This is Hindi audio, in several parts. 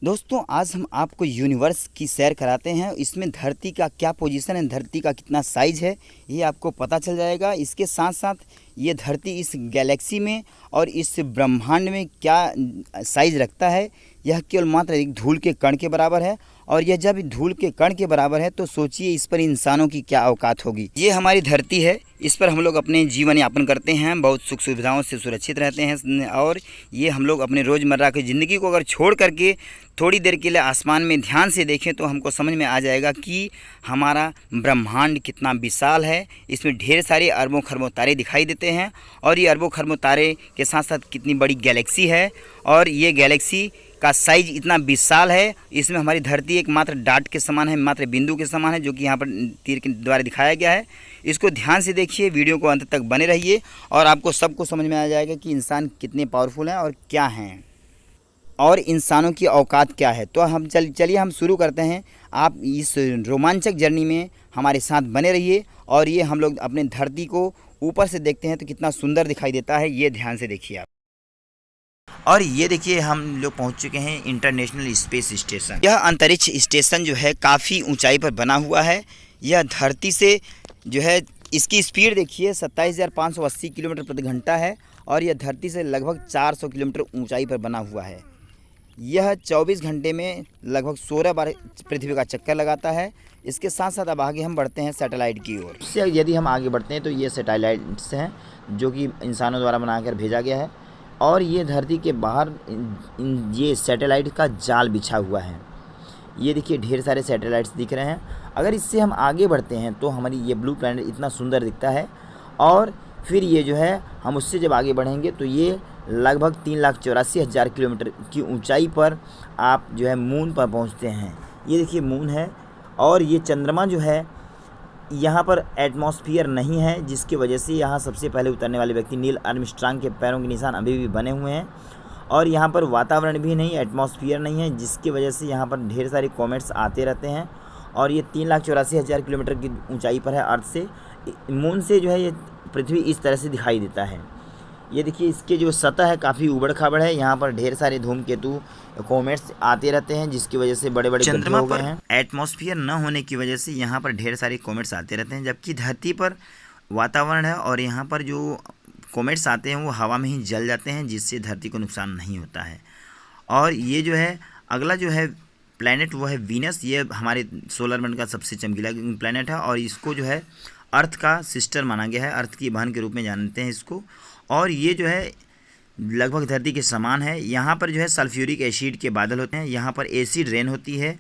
दोस्तों आज हम आपको यूनिवर्स की सैर कराते हैं। इसमें धरती का क्या पोजीशन है, धरती का कितना साइज है, ये आपको पता चल जाएगा। इसके साथ साथ ये धरती इस गैलेक्सी में और इस ब्रह्मांड में क्या साइज रखता है, यह केवल मात्र एक धूल के कण के बराबर है। और यह जब धूल के कण के बराबर है तो सोचिए इस पर इंसानों की क्या औकात होगी। ये हमारी धरती है, इस पर हम लोग अपने जीवन यापन करते हैं, बहुत सुख सुविधाओं से सुरक्षित रहते हैं। और ये हम लोग अपने रोज़मर्रा की ज़िंदगी को अगर छोड़ करके थोड़ी देर के लिए आसमान में ध्यान से देखें तो हमको समझ में आ जाएगा कि हमारा ब्रह्मांड कितना विशाल है। इसमें ढेर सारे अरबों खरबों तारे दिखाई देते हैं और ये अरबों खरबों तारे के साथ साथ कितनी बड़ी गैलेक्सी है और ये गैलेक्सी का साइज इतना विशाल है। इसमें हमारी धरती एक मात्र डाट के समान है, मात्र बिंदु के समान है, जो कि यहाँ पर तीर के द्वारा दिखाया गया है। इसको ध्यान से देखिए, वीडियो को अंत तक बने रहिए और आपको सबको समझ में आ जाएगा कि इंसान कितने पावरफुल हैं और क्या हैं और इंसानों की औकात क्या है। तो हम चलिए हम शुरू करते हैं। आप इस रोमांचक जर्नी में हमारे साथ बने रहिए। और ये हम लोग अपने धरती को ऊपर से देखते हैं तो कितना सुंदर दिखाई देता है, ये ध्यान से देखिए आप। और ये देखिए हम लोग पहुंच चुके हैं इंटरनेशनल स्पेस स्टेशन। यह अंतरिक्ष स्टेशन जो है काफ़ी ऊंचाई पर बना हुआ है। यह धरती से जो है इसकी स्पीड देखिए 27,580 किलोमीटर प्रति घंटा है और यह धरती से लगभग 400 किलोमीटर ऊंचाई पर बना हुआ है। यह 24 घंटे में लगभग 16 बार पृथ्वी का चक्कर लगाता है। इसके साथ साथ अब आगे हम बढ़ते हैं सैटेलाइट की ओर। इससे यदि हम आगे बढ़ते हैं तो ये सैटेलाइट्स हैं जो कि इंसानों द्वारा बनाकर भेजा गया है और ये धरती के बाहर ये सैटेलाइट का जाल बिछा हुआ है। ये देखिए ढेर सारे सैटेलाइट्स दिख रहे हैं। अगर इससे हम आगे बढ़ते हैं तो हमारी ये ब्लू प्लैनेट इतना सुंदर दिखता है और फिर ये जो है हम उससे जब आगे बढ़ेंगे तो ये लगभग 3,84,000 किलोमीटर की ऊंचाई पर आप जो है मून पर पहुंचते हैं। ये देखिए मून है और ये चंद्रमा जो है यहाँ पर एटमॉस्फेयर नहीं है, जिसकी वजह से यहाँ सबसे पहले उतरने वाले व्यक्ति नील आर्मस्ट्रांग के पैरों के निशान अभी भी बने हुए हैं। और यहाँ पर वातावरण भी नहीं, एटमॉस्फेयर नहीं है, जिसकी वजह से यहाँ पर ढेर सारे कॉमेट्स आते रहते हैं। और ये 3,84,000 किलोमीटर की ऊंचाई पर है अर्थ से। मून से जो है ये पृथ्वी इस तरह से दिखाई देता है। ये देखिए इसके जो सतह है काफ़ी उबड़ खाबड़ है। यहाँ पर ढेर सारे धूमकेतु कॉमेट्स आते रहते हैं, जिसकी वजह से बड़े बड़े चंद्रमा हो गए हैं। एटमॉस्फेयर न होने की वजह से यहाँ पर ढेर सारे कॉमेट्स आते रहते हैं, जबकि धरती पर वातावरण है और यहाँ पर जो कॉमेट्स आते हैं वो हवा में ही जल जाते हैं, जिससे धरती को नुकसान नहीं होता है। और ये जो है अगला जो है प्लैनेट वो है वीनस। ये हमारे सोलर मंडल का सबसे चमकीला प्लैनेट है और इसको जो है अर्थ का सिस्टर माना गया है, अर्थ की बहन के रूप में जानते हैं इसको। और ये जो है लगभग धरती के समान है। यहाँ पर जो है सल्फ्यूरिक एसिड के बादल होते हैं, यहाँ पर एसिड रेन होती है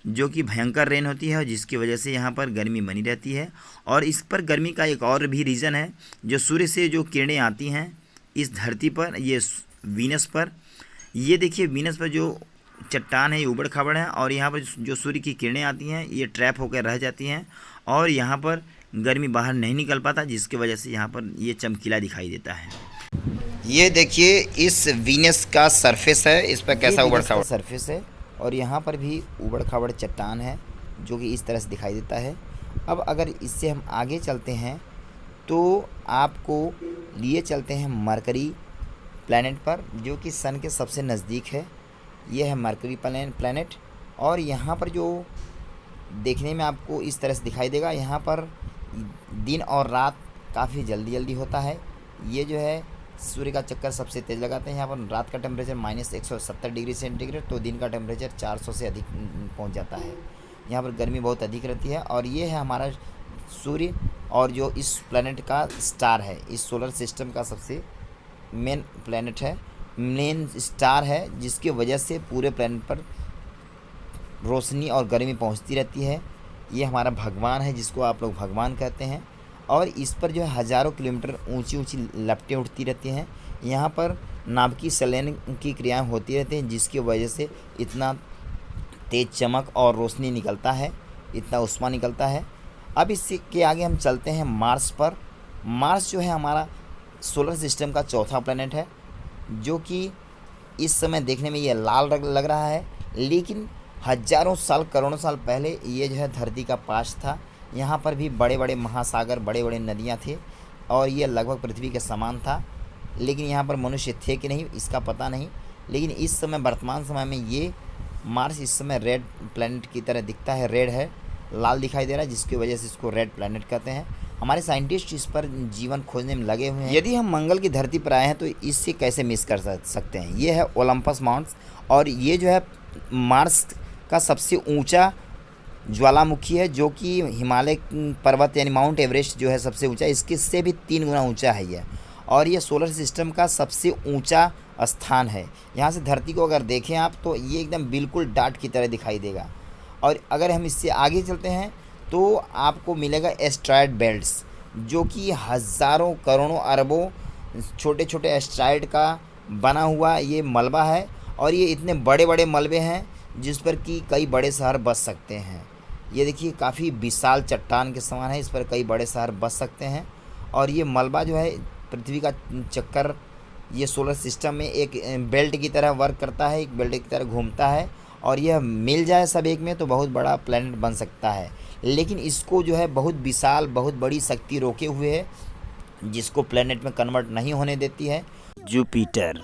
जो कि भयंकर रेन होती है, जिसकी वजह से यहाँ पर गर्मी बनी रहती है। और इस पर गर्मी का एक और भी रीज़न है, जो सूर्य से जो किरणें आती हैं इस धरती पर, ये वीनस पर। ये देखिए वीनस पर जो चट्टान है ये उबड़ खाबड़ है और यहाँ पर जो सूर्य की किरणें आती हैं ये ट्रैप होकर रह जाती हैं और यहाँ पर गर्मी बाहर नहीं निकल पाता, जिसकी वजह से यहाँ पर ये चमकीला दिखाई देता है। ये देखिए इस वीनस का सरफेस है, इस पर कैसा उबड़ खाबड़ सरफेस है और यहाँ पर भी उबड़ खाबड़ चट्टान है जो कि इस तरह से दिखाई देता है। अब अगर इससे हम आगे चलते हैं तो आपको लिए चलते हैं मरकरी प्लैनेट पर, जो कि सन के सबसे नज़दीक है। ये है मरकरी प्लैनेट और यहाँ पर जो देखने में आपको इस तरह से दिखाई देगा, यहाँ पर दिन और रात काफ़ी जल्दी होता है। ये जो है सूर्य का चक्कर सबसे तेज़ लगाते हैं। यहाँ पर रात का टेम्परेचर -170 डिग्री सेंटीग्रेड तो दिन का टेम्परेचर 400 से अधिक पहुँच जाता है। यहाँ पर गर्मी बहुत अधिक रहती है। और ये है हमारा सूर्य और जो इस प्लैनेट का स्टार है, इस सोलर सिस्टम का सबसे मेन प्लैनेट है, मेन स्टार है, जिसकी वजह से पूरे प्लैनेट पर रोशनी और गर्मी पहुंचती रहती है। ये हमारा भगवान है, जिसको आप लोग भगवान कहते हैं। और इस पर जो है हज़ारों किलोमीटर ऊंची लपटें उठती रहती हैं। यहाँ पर नाभिकीय संलयन की क्रियाएं होती रहती हैं, जिसकी वजह से इतना तेज़ चमक और रोशनी निकलता है, इतना उष्मा निकलता है। अब इसके आगे हम चलते हैं मार्स पर। मार्स जो है हमारा सोलर सिस्टम का चौथा प्लैनेट है, जो कि इस समय देखने में ये लाल रंग लग रहा है, लेकिन हज़ारों साल करोड़ों साल पहले ये जो है धरती का पाश था। यहाँ पर भी बड़े बड़े महासागर, बड़े बड़े नदियाँ थे और ये लगभग पृथ्वी के समान था। लेकिन यहाँ पर मनुष्य थे कि नहीं इसका पता नहीं, लेकिन इस समय वर्तमान समय में ये मार्स इस समय रेड प्लैनेट की तरह दिखता है, रेड है, लाल दिखाई दे रहा है, जिसकी वजह से इसको रेड प्लैनेट कहते हैं। हमारे साइंटिस्ट इस पर जीवन खोजने में लगे हुए हैं। यदि हम मंगल की धरती पर आए हैं तो इससे कैसे मिस कर सकते हैं। ये है ओलंपस माउंट्स, और ये जो है मार्स का सबसे ऊंचा ज्वालामुखी है, जो कि हिमालय पर्वत यानी माउंट एवरेस्ट जो है सबसे ऊंचा, इसके से भी 3 गुना ऊंचा है ये। और ये सोलर सिस्टम का सबसे ऊंचा स्थान है। यहाँ से धरती को अगर देखें आप तो ये एकदम बिल्कुल डाट की तरह दिखाई देगा। और अगर हम इससे आगे चलते हैं तो आपको मिलेगा एस्ट्रॉयड बेल्ट्स, जो कि हज़ारों करोड़ों अरबों छोटे छोटे एस्ट्रॉयड का बना हुआ ये मलबा है। और ये इतने बड़े बड़े मलबे हैं जिस पर कि कई बड़े शहर बस सकते हैं। ये देखिए काफ़ी विशाल चट्टान के समान है, इस पर कई बड़े शहर बस सकते हैं। और ये मलबा जो है पृथ्वी का चक्कर ये सोलर सिस्टम में एक बेल्ट की तरह वर्क करता है, एक बेल्ट की तरह घूमता है। और यह मिल जाए सब एक में तो बहुत बड़ा प्लैनेट बन सकता है, लेकिन इसको जो है बहुत विशाल, बहुत बड़ी शक्ति रोके हुए है, जिसको प्लैनेट में कन्वर्ट नहीं होने देती है। जुपिटर,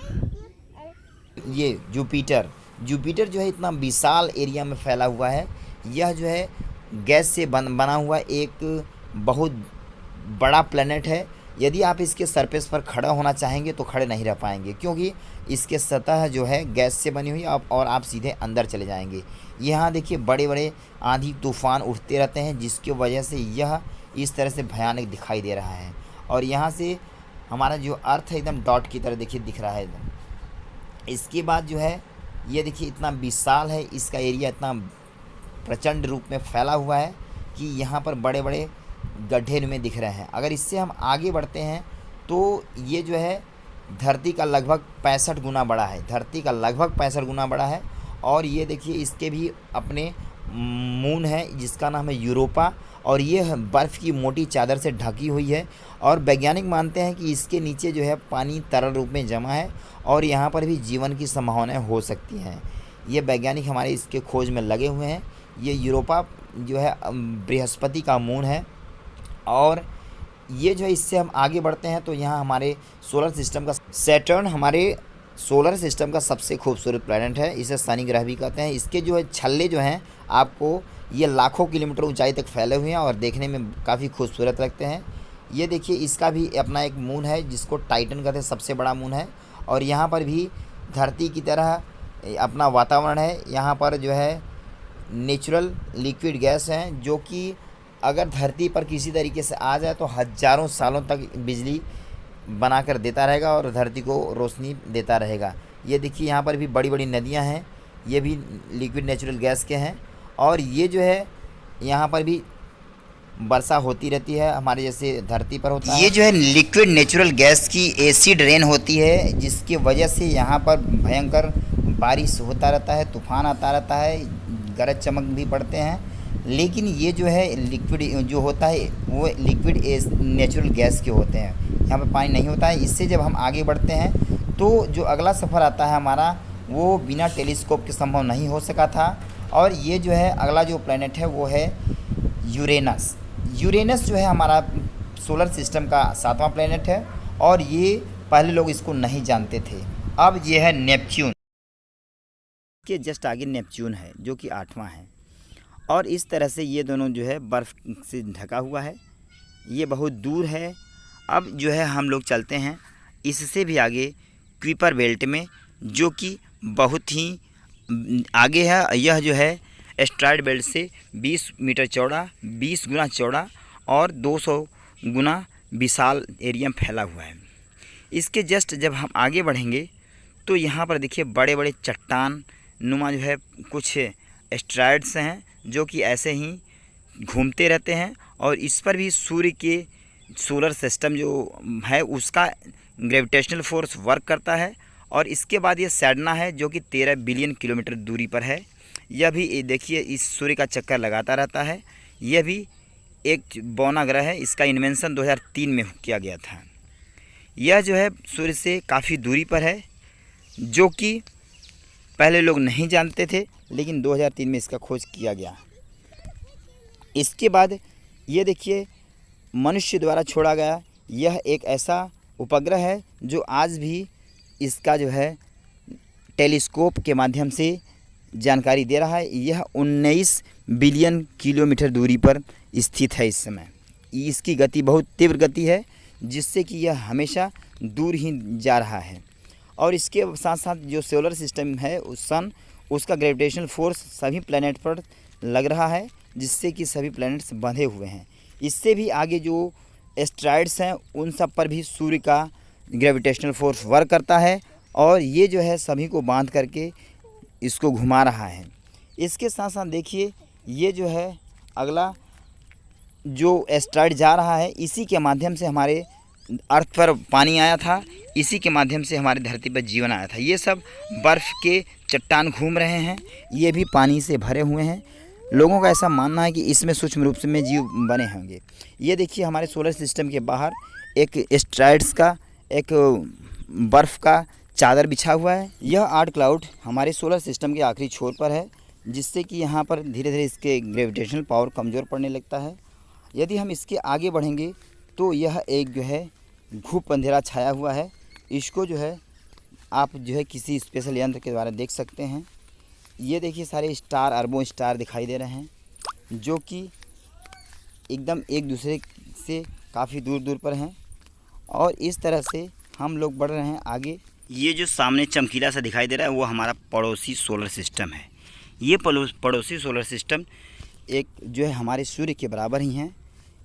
ये जुपिटर जो है इतना विशाल एरिया में फैला हुआ है। यह जो है गैस से बना हुआ एक बहुत बड़ा प्लैनेट है। यदि आप इसके सरफेस पर खड़ा होना चाहेंगे तो खड़े नहीं रह पाएंगे, क्योंकि इसके सतह जो है गैस से बनी हुई है और आप सीधे अंदर चले जाएंगे। यहाँ देखिए बड़े बड़े आंधी तूफान उठते रहते हैं, जिसकी वजह से यह इस तरह से भयानक दिखाई दे रहा है। और यहाँ से हमारा जो अर्थ है एकदम डॉट की तरह देखिए दिख रहा है एकदम। इसके बाद जो है ये देखिए इतना विशाल है, इसका एरिया इतना प्रचंड रूप में फैला हुआ है कि यहाँ पर बड़े बड़े गड्ढे में दिख रहे हैं। अगर इससे हम आगे बढ़ते हैं तो ये जो है धरती का लगभग 65 गुना बड़ा है, धरती का लगभग 65 गुना बड़ा है। और ये देखिए इसके भी अपने मून है जिसका नाम है यूरोपा, और ये बर्फ़ की मोटी चादर से ढकी हुई है। और वैज्ञानिक मानते हैं कि इसके नीचे जो है पानी तरल रूप में जमा है और यहाँ पर भी जीवन की संभावनाएं हो सकती हैं। ये वैज्ञानिक हमारे इसके खोज में लगे हुए हैं। ये यूरोपा जो है बृहस्पति का मून है। और ये जो है इससे हम आगे बढ़ते हैं तो यहाँ हमारे सोलर सिस्टम का सैटर्न हमारे सोलर सिस्टम का सबसे खूबसूरत प्लैनेट है। इसे शनि ग्रह भी कहते हैं। इसके जो है छल्ले जो हैं आपको ये लाखों किलोमीटर ऊंचाई तक फैले हुए हैं और देखने में काफ़ी खूबसूरत लगते हैं। ये देखिए इसका भी अपना एक मून है जिसको टाइटन कहते हैं, सबसे बड़ा मून है। और यहाँ पर भी धरती की तरह अपना वातावरण है। यहाँ पर जो है नेचुरल लिक्विड गैस हैं, जो कि अगर धरती पर किसी तरीके से आ जाए तो हज़ारों सालों तक बिजली बनाकर देता रहेगा और धरती को रोशनी देता रहेगा। ये देखिए यहाँ पर भी बड़ी बड़ी नदियाँ हैं, ये भी लिक्विड नेचुरल गैस के हैं। और ये जो है यहाँ पर भी वर्षा होती रहती है हमारे जैसे धरती पर होता है। ये जो है लिक्विड नेचुरल गैस की एसिड रेन होती है, जिसकी वजह से यहाँ पर भयंकर बारिश होता रहता है, तूफान आता रहता है, गरज चमक भी पड़ते हैं। लेकिन ये जो है लिक्विड जो होता है वो लिक्विड नेचुरल गैस के होते हैं, यहाँ पे पानी नहीं होता है। इससे जब हम आगे बढ़ते हैं तो जो अगला सफ़र आता है हमारा वो बिना टेलीस्कोप के संभव नहीं हो सका था। और ये जो है अगला जो प्लैनेट है वो है यूरेनस। यूरेनस जो है हमारा सोलर सिस्टम का 7वां प्लैनेट है और ये पहले लोग इसको नहीं जानते थे। अब ये है नेपच्यून, के जस्ट आगे नेपच्यून है जो कि 8वां है। और इस तरह से ये दोनों जो है बर्फ़ से ढका हुआ है, ये बहुत दूर है। अब जो है हम लोग चलते हैं इससे भी आगे क्विपर बेल्ट में, जो कि बहुत ही आगे है। यह जो है एस्ट्रॉयड बेल्ट से 20 मीटर चौड़ा, 20 गुना चौड़ा और 200 गुना विशाल एरिया में फैला हुआ है। इसके जस्ट जब हम आगे बढ़ेंगे तो यहाँ पर देखिए बड़े बड़े चट्टान नुमा जो है कुछ एस्ट्रॉयड्स हैं, जो कि ऐसे ही घूमते रहते हैं। और इस पर भी सूर्य के सोलर सिस्टम जो है उसका ग्रेविटेशनल फोर्स वर्क करता है। और इसके बाद ये सैडना है जो कि 13 बिलियन किलोमीटर दूरी पर है। यह भी देखिए इस सूर्य का चक्कर लगाता रहता है। यह भी एक बौना ग्रह है, इसका इन्वेंशन 2003 में किया गया था। यह जो है सूर्य से काफ़ी दूरी पर है, जो कि पहले लोग नहीं जानते थे, लेकिन 2003 में इसका खोज किया गया। इसके बाद ये देखिए मनुष्य द्वारा छोड़ा गया यह एक ऐसा उपग्रह है जो आज भी इसका जो है टेलीस्कोप के माध्यम से जानकारी दे रहा है। यह 19 बिलियन किलोमीटर दूरी पर स्थित है इस समय। इसकी गति बहुत तीव्र गति है, जिससे कि यह हमेशा दूर ही जा रहा है। और इसके साथ साथ जो सोलर सिस्टम है सन, उसका ग्रेविटेशनल फोर्स सभी प्लैनेट पर लग रहा है, जिससे कि सभी प्लैनेट्स बंधे हुए हैं। इससे भी आगे जो एस्ट्रॉइड्स हैं उन सब पर भी सूर्य का ग्रेविटेशनल फोर्स वर्क करता है, और ये जो है सभी को बांध करके इसको घुमा रहा है। इसके साथ साथ देखिए, ये जो है अगला जो एस्ट्रॉइड जा रहा है, इसी के माध्यम से हमारे अर्थ पर पानी आया था, इसी के माध्यम से हमारी धरती पर जीवन आया था। ये सब बर्फ़ के चट्टान घूम रहे हैं, ये भी पानी से भरे हुए हैं। लोगों का ऐसा मानना है कि इसमें सूक्ष्म रूप से में जीव बने होंगे। ये देखिए, हमारे सोलर सिस्टम के बाहर एक एस्ट्रॉइड्स का एक बर्फ़ का चादर बिछा हुआ है। यह आर्ट क्लाउड हमारे सोलर सिस्टम के आखिरी छोर पर है, जिससे कि यहाँ पर धीरे धीरे इसके ग्रेविटेशनल पावर कमज़ोर पड़ने लगता है। यदि हम इसके आगे बढ़ेंगे तो यह एक जो है घूप अंधेरा छाया हुआ है। इसको जो है आप जो है किसी स्पेशल यंत्र के द्वारा देख सकते हैं। ये देखिए, सारे स्टार, अरबों स्टार दिखाई दे रहे हैं, जो कि एकदम एक दूसरे से काफ़ी दूर दूर पर हैं। और इस तरह से हम लोग बढ़ रहे हैं आगे। ये जो सामने चमकीला सा दिखाई दे रहा है वो हमारा पड़ोसी सोलर सिस्टम है। ये पड़ोसी सोलर सिस्टम एक जो है हमारे सूर्य के बराबर ही हैं।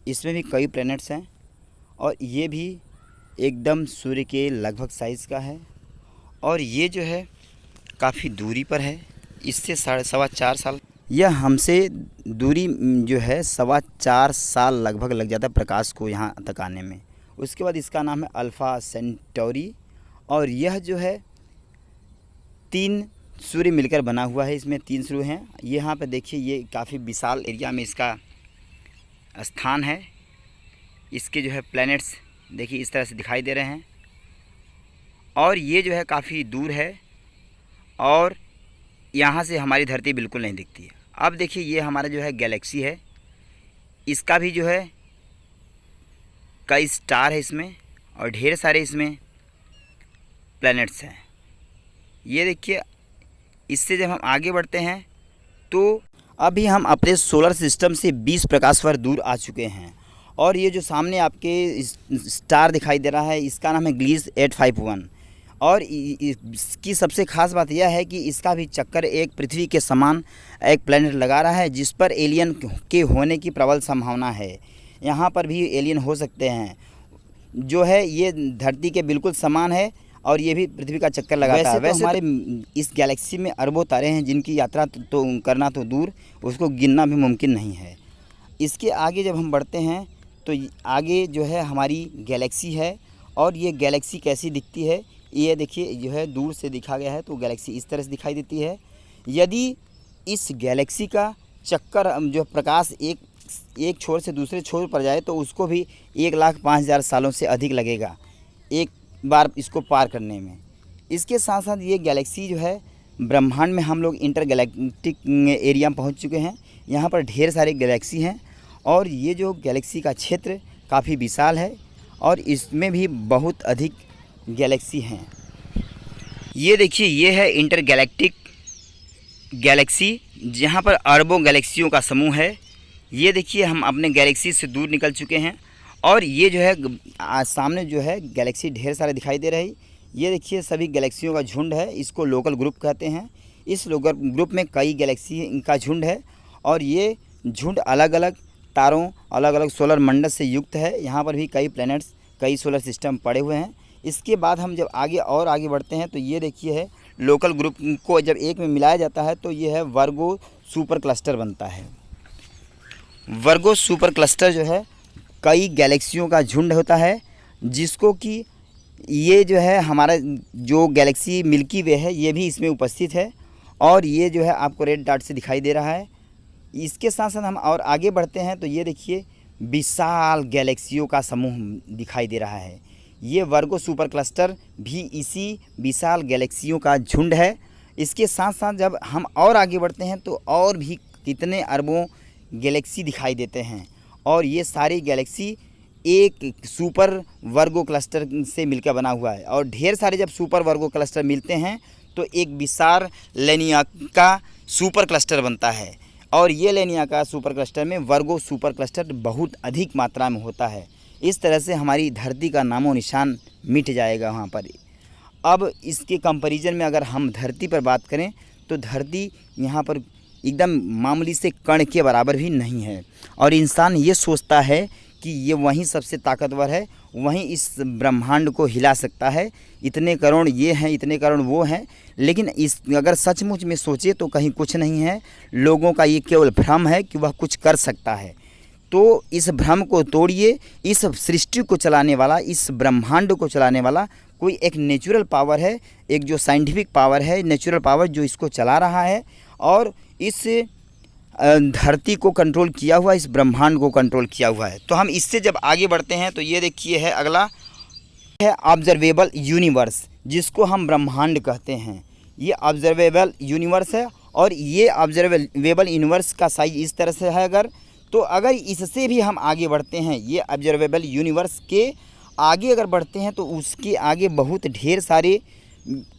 इसमें भी कई प्लैनेट्स हैं, और ये भी एकदम सूर्य के लगभग साइज़ का है। और ये जो है काफ़ी दूरी पर है, इससे 4.25 साल, यह हमसे दूरी जो है 4.25 साल लगभग लग जाता है प्रकाश को यहाँ तक आने में। उसके बाद इसका नाम है अल्फ़ा सेंटौरी, और यह जो है 3 सूर्य मिलकर बना हुआ है। इसमें 3 सूर्य हैं। ये यहाँ पे देखिए, ये काफ़ी विशाल एरिया में इसका स्थान है। इसके जो है प्लैनेट्स देखिए इस तरह से दिखाई दे रहे हैं, और ये जो है काफ़ी दूर है, और यहाँ से हमारी धरती बिल्कुल नहीं दिखती है। अब देखिए, ये हमारा जो है गैलेक्सी है, इसका भी जो है कई स्टार है इसमें, और ढेर सारे इसमें प्लैनेट्स हैं। ये देखिए, इससे जब हम आगे बढ़ते हैं तो अभी हम अपने सोलर सिस्टम से 20 प्रकाश वर्ष दूर आ चुके हैं। और ये जो सामने आपके स्टार दिखाई दे रहा है, इसका नाम है ग्लीस 851। और इसकी सबसे ख़ास बात यह है कि इसका भी चक्कर एक पृथ्वी के समान एक प्लैनेट लगा रहा है, जिस पर एलियन के होने की प्रबल संभावना है। यहाँ पर भी एलियन हो सकते हैं। जो है ये धरती के बिल्कुल समान है, और ये भी पृथ्वी का चक्कर लगाता है। वैसे हमारे इस गैलेक्सी में अरबों तारे हैं, जिनकी यात्रा तो करना तो दूर, उसको गिनना भी मुमकिन नहीं है। इसके आगे जब हम बढ़ते हैं तो आगे जो है हमारी गैलेक्सी है। और ये गैलेक्सी कैसी दिखती है, ये देखिए, जो है दूर से दिखा गया है तो गैलेक्सी इस तरह से दिखाई देती है। यदि इस गैलेक्सी का चक्कर जो प्रकाश एक छोर से दूसरे छोर पर जाए तो उसको भी 1,05,000 सालों से अधिक लगेगा एक बार इसको पार करने में। इसके साथ साथ ये गैलेक्सी जो है ब्रह्मांड में हम लोग इंटर गैलेक्टिक एरिया में पहुंच चुके हैं। यहाँ पर ढेर सारे गैलेक्सी हैं, और ये जो गैलेक्सी का क्षेत्र काफ़ी विशाल है, और इसमें भी बहुत अधिक गैलेक्सी हैं। ये देखिए, ये है इंटर गैलेक्टिक गैलेक्सी, जहाँ पर अरबों गैलेक्सियों का समूह है। ये देखिए, हम अपने गैलेक्सी से दूर निकल चुके हैं, और ये जो है सामने जो है गैलेक्सी ढेर सारे दिखाई दे रही। ये देखिए, सभी गैलेक्सियों का झुंड है, इसको लोकल ग्रुप कहते हैं। इस लोकल ग्रुप में कई गैलेक्सी का झुंड है, और ये झुंड अलग अलग तारों, अलग अलग सोलर मंडल से युक्त है। यहाँ पर भी कई प्लैनेट्स, कई सोलर सिस्टम पड़े हुए हैं। इसके बाद हम जब आगे बढ़ते हैं तो ये देखिए है लोकल ग्रुप को जब एक में मिलाया जाता है तो ये है वर्गो सुपर क्लस्टर बनता है। वर्गो सुपर क्लस्टर जो है कई गैलेक्सियों का झुंड होता है, जिसको कि ये जो है हमारा जो गैलेक्सी मिल्की वे है ये भी इसमें उपस्थित है, और ये जो है आपको रेड डॉट से दिखाई दे रहा है। इसके साथ साथ हम और आगे बढ़ते हैं तो ये देखिए विशाल गैलेक्सियों का समूह दिखाई दे रहा है। ये वर्गो सुपर क्लस्टर भी इसी विशाल गैलेक्सियों का झुंड है। इसके साथ साथ जब हम और आगे बढ़ते हैं तो और भी कितने अरबों गैलेक्सी दिखाई देते हैं, और ये सारी गैलेक्सी एक सुपर वर्गो क्लस्टर से मिलकर बना हुआ है। और ढेर सारे जब सुपर वर्गो क्लस्टर मिलते हैं तो एक विशाल लेनियाका सुपर क्लस्टर बनता है। और ये लेनिया का सुपर क्लस्टर में वर्गो सुपर क्लस्टर बहुत अधिक मात्रा में होता है। इस तरह से हमारी धरती का नामो निशान मिट जाएगा वहाँ पर। अब इसके कंपैरिजन में अगर हम धरती पर बात करें तो धरती यहाँ पर एकदम मामूली से कण के बराबर भी नहीं है। और इंसान ये सोचता है कि ये वहीं सबसे ताकतवर है, वहीं इस ब्रह्मांड को हिला सकता है, इतने करोड़ ये हैं, इतने करोड़ वो हैं। लेकिन इस अगर सचमुच में सोचे तो कहीं कुछ नहीं है। लोगों का ये केवल भ्रम है कि वह कुछ कर सकता है। तो इस भ्रम को तोड़िए। इस सृष्टि को चलाने वाला, इस ब्रह्मांड को चलाने वाला कोई एक नेचुरल पावर है, एक जो साइंटिफिक पावर है, नेचुरल पावर जो इसको चला रहा है और इस धरती को कंट्रोल किया हुआ, इस ब्रह्मांड को कंट्रोल किया हुआ है। तो हम इससे जब आगे बढ़ते हैं तो ये देखिए है अगला है ऑब्जर्वेबल यूनिवर्स, जिसको हम ब्रह्मांड कहते हैं। ये ऑब्जर्वेबल यूनिवर्स है और ये ऑब्जर्वेबल यूनिवर्स का साइज इस तरह से है। अगर इससे भी हम आगे बढ़ते हैं, ये ऑब्जर्वेबल यूनिवर्स के आगे अगर बढ़ते हैं तो उसके आगे बहुत ढेर सारे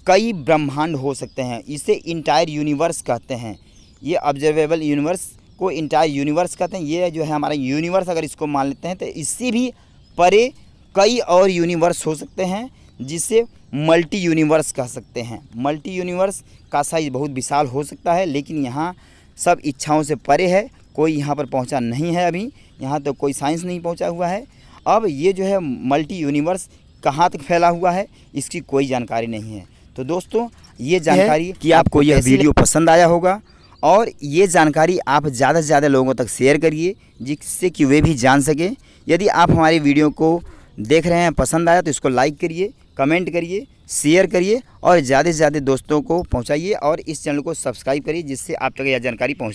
कई ब्रह्मांड हो सकते हैं। इसे इंटायर यूनिवर्स कहते हैं। ये ऑब्जर्वेबल यूनिवर्स को इंटायर यूनिवर्स कहते हैं। ये जो है हमारा यूनिवर्स, अगर इसको मान लेते हैं तो इससे भी परे कई और यूनिवर्स हो सकते हैं, जिसे मल्टी यूनिवर्स कह सकते हैं। मल्टी यूनिवर्स का साइज बहुत विशाल हो सकता है, लेकिन यहाँ सब इच्छाओं से परे है। कोई यहाँ पर पहुँचा नहीं है अभी, यहाँ तो कोई साइंस नहीं पहुँचा हुआ है। अब ये जो है मल्टी यूनिवर्स कहाँ तक फैला हुआ है इसकी कोई जानकारी नहीं है। तो दोस्तों ये जानकारी कि आपको यह वीडियो पसंद आया होगा और ये जानकारी आप ज़्यादा से ज़्यादा लोगों तक शेयर करिए, जिससे कि वे भी जान सकें। यदि आप हमारी वीडियो को देख रहे हैं, पसंद आया तो इसको लाइक करिए, कमेंट करिए, शेयर करिए और ज़्यादा से ज़्यादा दोस्तों को पहुंचाइए और इस चैनल को सब्सक्राइब करिए, जिससे आप तक यह जानकारी पहुँच